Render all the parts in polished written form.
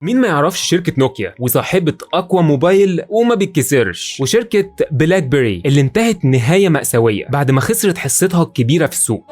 مين ما يعرفش شركة نوكيا وصاحبة أقوى موبايل وما بيتكسرش، وشركة بلاك بيري اللي انتهت نهاية مأساوية بعد ما خسرت حصتها الكبيرة في السوق.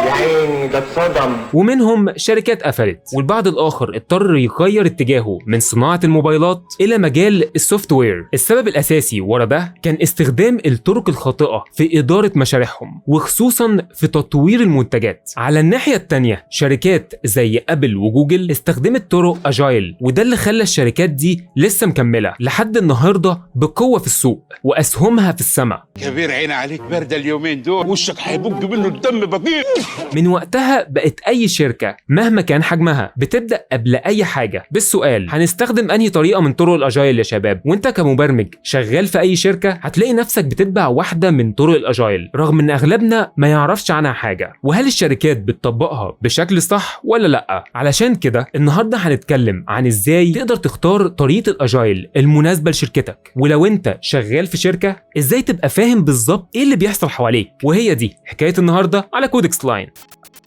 يا عيني ده اتصدم. ومنهم شركات قفلت، والبعض الآخر اضطر يغير اتجاهه من صناعة الموبايلات إلى مجال السوفت وير. السبب الأساسي ورا ده كان استخدام الطرق الخاطئة في إدارة مشاريعهم، وخصوصا في تطوير المنتجات. على الناحية التانية شركات زي أبل وجوجل استخدمت طرق أجايل، وده اللي خلى الشركات دي لسه مكملة لحد النهاردة بقوة في السوق وأسهمها في السماء. كبير عين عليك باردة اليومين دول، وشك هيبج منه الدم بطيء. من وقتها بقت أي شركة مهما كان حجمها بتبدأ قبل أي حاجة بالسؤال: هنستخدم أنهي طريقة من طرق الأجايل يا شباب؟ وأنت كمبرمج شغال في أي شركة هتلاقي نفسك بتتبع واحدة من طرق الأجايل، رغم إن أغلبنا ما يعرفش عنها حاجة. وهل الشركات بتطبقها بشكل صح ولا لأ؟ علشان كده النهاردة هنتكلم عن إزاي تقدر تختار طريقة الأجايل المناسبة لشركتك، ولو أنت شغال في شركة إزاي تبقى فاهم بالظبط إيه اللي بيحصل حواليك. وهي دي حكاية النهاردة على كودكس لاين.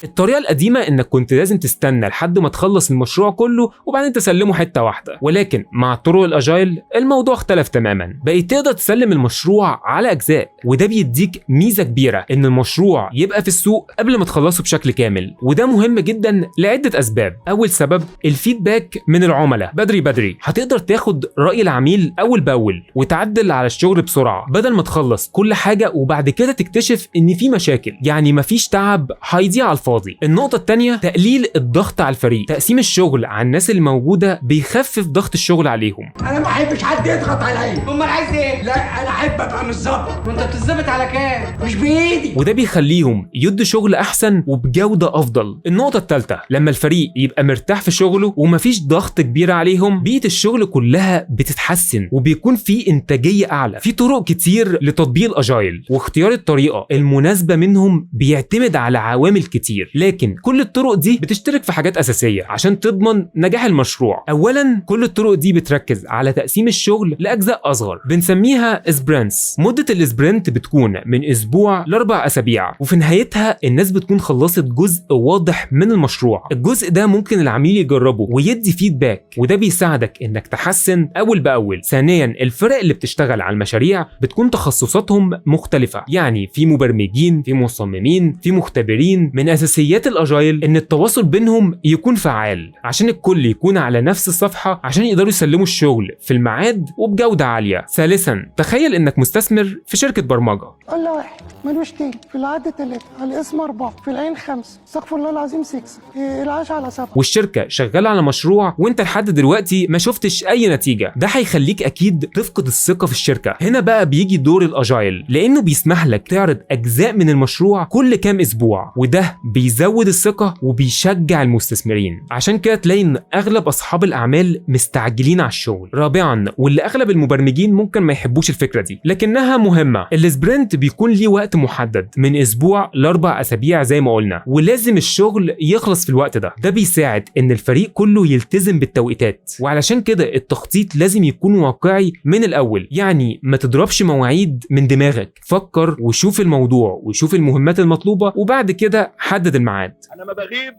الطريقة القديمة انك كنت لازم تستنى لحد ما تخلص المشروع كله وبعدين تسلمه حتة واحدة، ولكن مع طرق الاجايل الموضوع اختلف تماما. بقيت تقدر تسلم المشروع على اجزاء، وده بيديك ميزة كبيرة ان المشروع يبقى في السوق قبل ما تخلصه بشكل كامل. وده مهم جدا لعدة اسباب. اول سبب الفيدباك من العملاء بدري. هتقدر تاخد رأي العميل اول باول وتعدل على الشغل بسرعة، بدل ما تخلص كل حاجة وبعد كده تكتشف ان في مشاكل. يعني مفيش تعب هيضيع على الفاضي. النقطة التانية تقليل الضغط على الفريق. تقسيم الشغل على الناس اللي موجودة بيخفف ضغط الشغل عليهم. انا ما احبش حد يضغط عليا. امال عايز ايه؟ لا انا احب ابقى متظبط. وانت بتتظبط على كام؟ مش بايدي. وده بيخليهم يدوا شغل احسن وبجودة افضل. النقطة التالتة لما الفريق يبقى مرتاح في شغله ومفيش ضغط كبير عليهم، بيئة الشغل كلها بتتحسن وبيكون في انتاجية اعلى. في طرق كتير لتطبيق الاجايل، واختيار الطريقة المناسبة منهم بيعتمد على عوامل كتير، لكن كل الطرق دي بتشترك في حاجات أساسية عشان تضمن نجاح المشروع. أولاً كل الطرق دي بتركز على تقسيم الشغل لأجزاء أصغر بنسميها سبرنتس. مدة السبرنت بتكون من أسبوع ل4 أسابيع، وفي نهايتها الناس بتكون خلصت جزء واضح من المشروع. الجزء ده ممكن العميل يجربه ويدي فيدباك، وده بيساعدك إنك تحسن أول بأول. ثانياً الفرق اللي بتشتغل على المشاريع بتكون تخصصاتهم مختلفة، يعني في مبرمجين، في مصممين، في مختبرين. من أساسيات الاجايل ان التواصل بينهم يكون فعال عشان الكل يكون على نفس الصفحة عشان يقدروا يسلموا الشغل في الميعاد وبجودة عالية. ثالثا تخيل انك مستثمر في شركة برمجة. الله واحد ملوش تاني، في العد 3، على الاسم 4، في العين 5، استغفر الله العظيم 6، العاش على 7. والشركة شغالة على مشروع وانت لحد دلوقتي ما شفتش اي نتيجة. ده هيخليك اكيد تفقد الثقة في الشركة. هنا بقى بيجي دور الاجايل، لانه بيسمح لك تعرض اجزاء من المشروع كل كام اسبوع، وده بيزود الثقة وبيشجع المستثمرين. عشان كده تلاقي ان اغلب اصحاب الاعمال مستعجلين على الشغل. رابعا واللي اغلب المبرمجين ممكن ما يحبوش الفكرة دي لكنها مهمة، السبرنت بيكون ليه وقت محدد من اسبوع ل4 اسابيع زي ما قلنا، ولازم الشغل يخلص في الوقت ده. ده بيساعد ان الفريق كله يلتزم بالتوقيتات، وعلشان كده التخطيط لازم يكون واقعي من الاول. يعني ما تضربش مواعيد من دماغك، فكر وشوف الموضوع وشوف المهمات المطلوبة وبعد كده حدد الميعاد. انا ما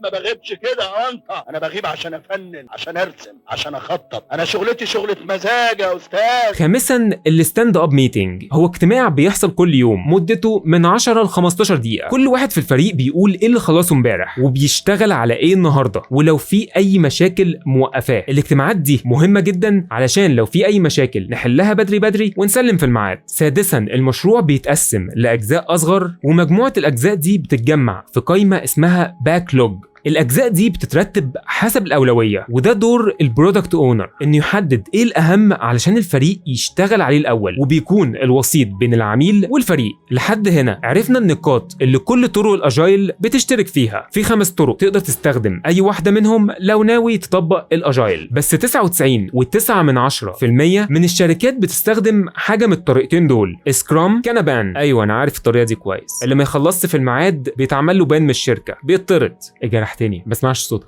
بغيبش كده يا انت، انا بغيب عشان افنن، عشان ارسم، عشان اخطط. انا شغلتي شغلة مزاج يا استاذ. خامسا الستاند اب ميتنج، هو اجتماع بيحصل كل يوم مدته من 10 ل 15 دقيقة. كل واحد في الفريق بيقول ايه اللي خلصه امبارح وبيشتغل على ايه النهارده، ولو في اي مشاكل موقفاه. الاجتماعات دي مهمة جدا علشان لو في اي مشاكل نحلها بدري ونسلم في الميعاد. سادسا المشروع بيتقسم لاجزاء اصغر، ومجموعة الاجزاء دي بتتجمع في قائمة اسمها باكلوج. الاجزاء دي بتترتب حسب الاولويه، وده دور البرودكت اونر انه يحدد ايه الاهم علشان الفريق يشتغل عليه الاول، وبيكون الوسيط بين العميل والفريق. لحد هنا عرفنا النقاط اللي كل طرق الاجايل بتشترك فيها. في 5 طرق تقدر تستخدم اي واحده منهم لو ناوي تطبق الاجايل، بس 99.9% من الشركات بتستخدم حاجه من الطريقتين دول: سكرام، كانبان. ايوه انا عارف الطريقه دي كويس. اللي ما يخلصش في الميعاد بيتعمل له بان من الشركه، بيطرد. الجرح نجحتني.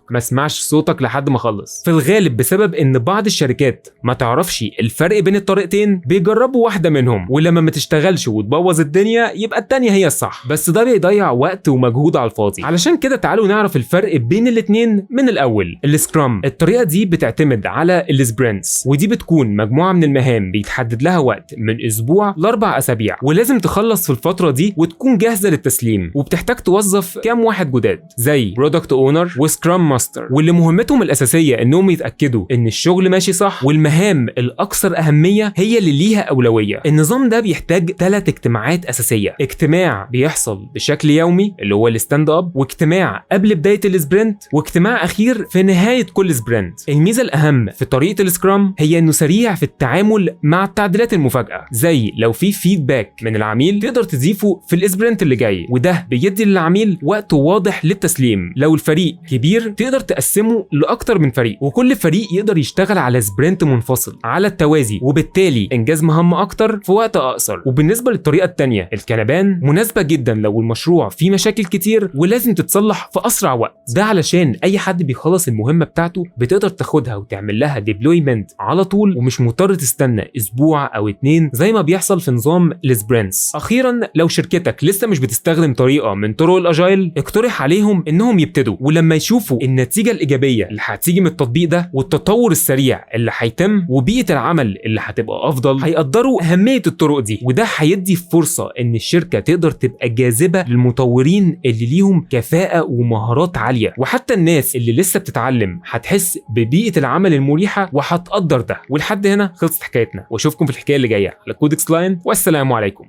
ما اسمعش صوتك لحد ما اخلص. في الغالب بسبب ان بعض الشركات ما تعرفش الفرق بين الطريقتين، بيجربوا واحده منهم، ولما ما تشتغلش وتبوظ الدنيا يبقى التانية هي الصح، بس ده بيضيع وقت ومجهود على الفاضي. علشان كده تعالوا نعرف الفرق بين الاتنين من الاول. السكرام، الطريقه دي بتعتمد على السبرنتس، ودي بتكون مجموعه من المهام بيتحدد لها وقت من اسبوع ل4 اسابيع، ولازم تخلص في الفتره دي وتكون جاهزه للتسليم، وبتحتاج توظف كام واحد جداد زي برودكت اونر وسكرام ماستر، واللي مهمتهم الاساسيه انهم يتاكدوا ان الشغل ماشي صح، والمهام الاكثر اهميه هي اللي ليها اولويه. النظام ده بيحتاج 3 اجتماعات اساسيه: اجتماع بيحصل بشكل يومي اللي هو الستاند اب، واجتماع قبل بدايه السبرنت، واجتماع اخير في نهايه كل سبرنت. الميزه الاهم في طريقه السكرام هي انه سريع في التعامل مع التعديلات المفاجئه، زي لو في فيدباك من العميل تقدر تضيفه في السبرنت اللي جاي، وده بيدي للعميل وقت واضح للتسليم. لو الفريق كبير تقدر تقسمه لاكتر من فريق، وكل فريق يقدر يشتغل على سبرنت منفصل على التوازي، وبالتالي انجاز مهمه اكتر في وقت اقصر. وبالنسبه للطريقه الثانيه الكنبان، مناسبه جدا لو المشروع فيه مشاكل كتير ولازم تتصلح في اسرع وقت، ده علشان اي حد بيخلص المهمه بتاعته بتقدر تاخدها وتعمل لها ديبلويمنت على طول، ومش مضطر تستنى اسبوع او 2 زي ما بيحصل في نظام السبرنتس. اخيرا، لو شركتك لسه مش بتستخدم طريقه من طرق الاجايل، اقترح عليهم انهم يبتدوا، ولما يشوفوا النتيجه الايجابيه اللي هتيجي من التطبيق ده والتطور السريع اللي هيتم وبيئه العمل اللي هتبقى افضل، هيقدروا اهميه الطرق دي، وده هيدي فرصه ان الشركه تقدر تبقى جاذبه للمطورين اللي ليهم كفاءه ومهارات عاليه، وحتى الناس اللي لسه بتتعلم هتحس ببيئه العمل المريحه وهتقدر ده. ولحد هنا خلصت حكايتنا، واشوفكم في الحكايه اللي جايه على كودكس لاين، والسلام عليكم.